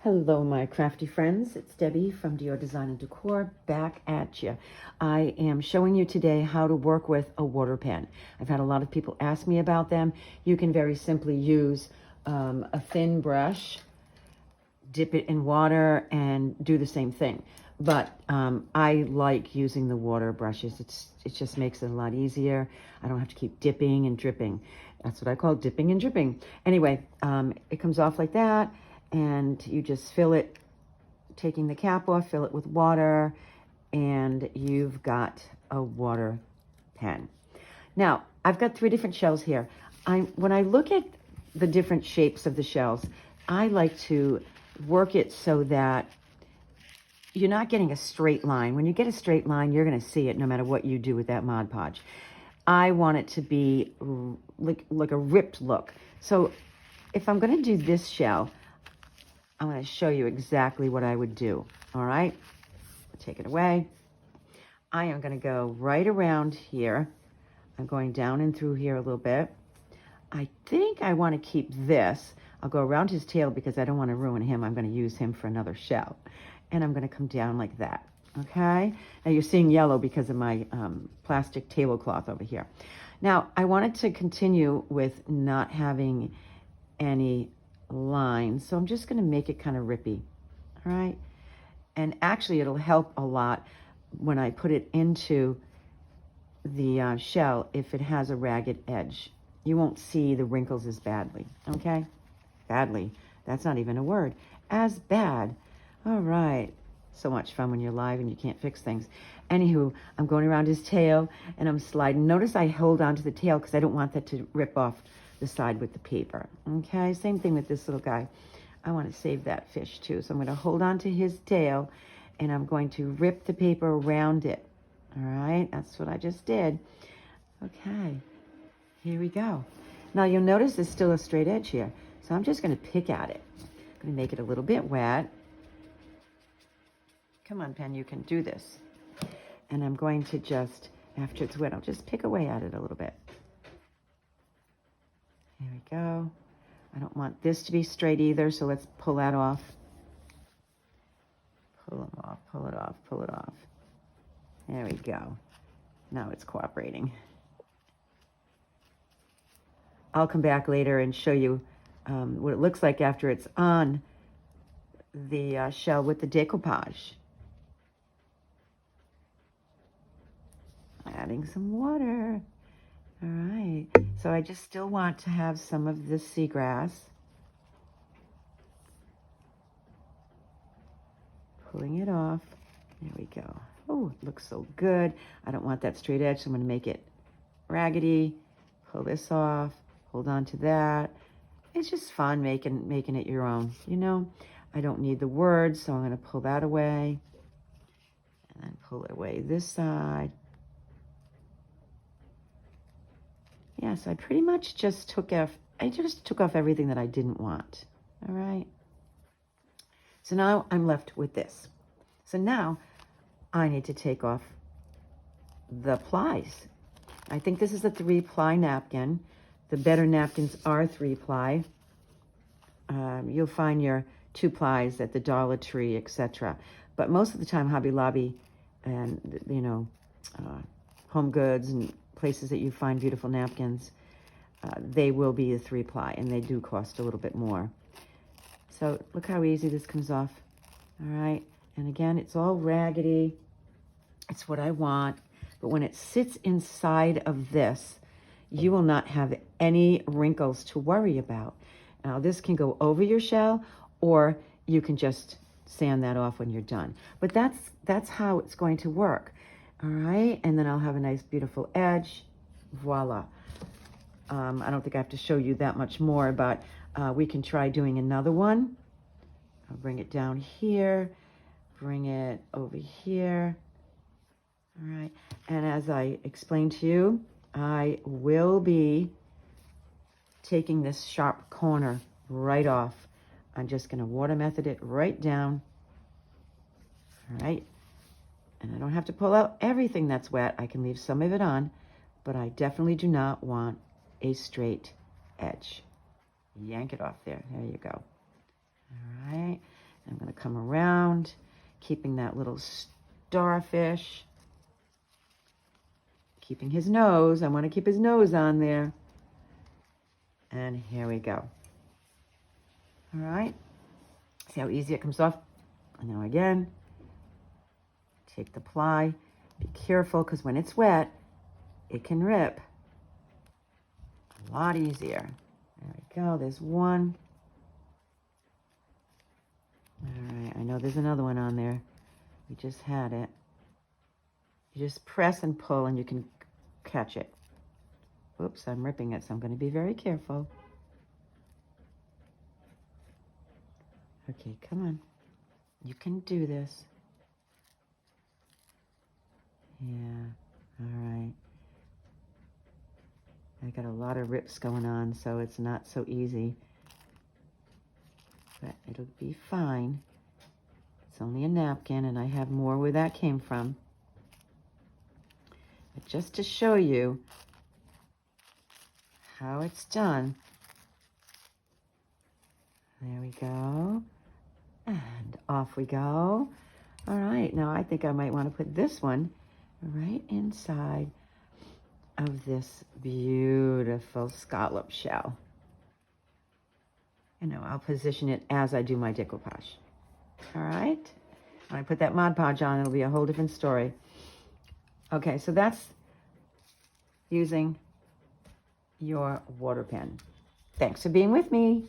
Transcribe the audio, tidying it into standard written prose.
Hello, my crafty friends. It's Debbie from Dior Design and Decor back at you. I am showing you today how to work with a water pen. I've had a lot of people ask me about them. You can very simply use a thin brush, dip it in water, and do the same thing. But I like using the water brushes. It just makes it a lot easier. I don't have to keep dipping and dripping. That's what I call dipping and dripping. Anyway, it comes off like that. And you just fill it, taking the cap off, fill it with water, and you've got a water pen. Now, I've got 3 different shells here. When I look at the different shapes of the shells, I like to work it so that you're not getting a straight line. When you get a straight line, you're going to see it no matter what you do with that Mod Podge. I want it to be like a ripped look. So if I'm going to do this shell, I'm going to show you exactly what I would do. All right, take it away. I am going to go right around here. I'm going down and through here a little bit. I think I want to keep this. I'll go around his tail because I don't want to ruin him. I'm going to use him for another shell. And I'm going to come down like that. Okay, now you're seeing yellow because of my plastic tablecloth over here. Now I wanted to continue with not having any lines, so I'm just going to make it kind of rippy. All right, and actually it'll help a lot when I put it into the shell if it has a ragged edge. You won't see the wrinkles as badly. Okay, badly, that's not even a word. As bad. All right, so much fun when you're live and you can't fix things. Anywho, I'm going around his tail and I'm sliding. Notice I hold on to the tail because I don't want that to rip off the side with the paper. Okay, same thing with this little guy. I want to save that fish too. So I'm going to hold on to his tail and I'm going to rip the paper around it. All right, that's what I just did. Okay, here we go. Now you'll notice there's still a straight edge here. So I'm just going to pick at it. I'm going to make it a little bit wet. Come on, pen, you can do this. And I'm going to just, after it's wet, I'll just pick away at it a little bit. Here we go. I don't want this to be straight either, so let's pull that off. Pull them off, pull it off, pull it off. There we go. Now it's cooperating. I'll come back later and show you what it looks like after it's on the shell with the decoupage. Adding some water. All right, so I just still want to have some of this seagrass. Pulling it off. There we go. Oh, it looks so good. I don't want that straight edge, so I'm going to make it raggedy. Pull this off. Hold on to that. It's just fun making it your own, you know. I don't need the words, so I'm going to pull that away. And then pull it away this side. Yeah, so I pretty much just took off everything that I didn't want. All right. So now I'm left with this. So now I need to take off the plies. I think this is a 3-ply napkin. The better napkins are 3-ply. You'll find your 2 plies at the Dollar Tree, etc. But most of the time, Hobby Lobby and, you know, Home Goods and places that you find beautiful napkins, they will be a 3-ply, and they do cost a little bit more. So look how easy this comes off. All right, and again, it's all raggedy. It's what I want, but when it sits inside of this, you will not have any wrinkles to worry about. Now, this can go over your shell, or you can just sand that off when you're done. But that's how it's going to work. All right, and then I'll have a nice, beautiful edge. Voila. I don't think I have to show you that much more, but we can try doing another one. I'll bring it down here, bring it over here. All right, and as I explained to you, I will be taking this sharp corner right off. I'm just going to water method it right down. All right. And I don't have to pull out everything that's wet. I can leave some of it on, but I definitely do not want a straight edge. Yank it off there. There you go. All right. I'm going to come around, keeping that little starfish, keeping his nose. I want to keep his nose on there. And here we go. All right. See how easy it comes off? And now again, take the ply. Be careful, because when it's wet, it can rip. A lot easier. There we go. There's one. All right. I know there's another one on there. We just had it. You just press and pull, and you can catch it. Oops, I'm ripping it, so I'm going to be very careful. Okay, come on. You can do this. Yeah, all right. I got a lot of rips going on, so it's not so easy. But it'll be fine. It's only a napkin, and I have more where that came from. But just to show you how it's done. There we go. And off we go. All right, now I think I might want to put this one right inside of this beautiful scallop shell. You know, I'll position it as I do my decoupage. All right? When I put that Mod Podge on, it'll be a whole different story. Okay, so that's using your water pen. Thanks for being with me.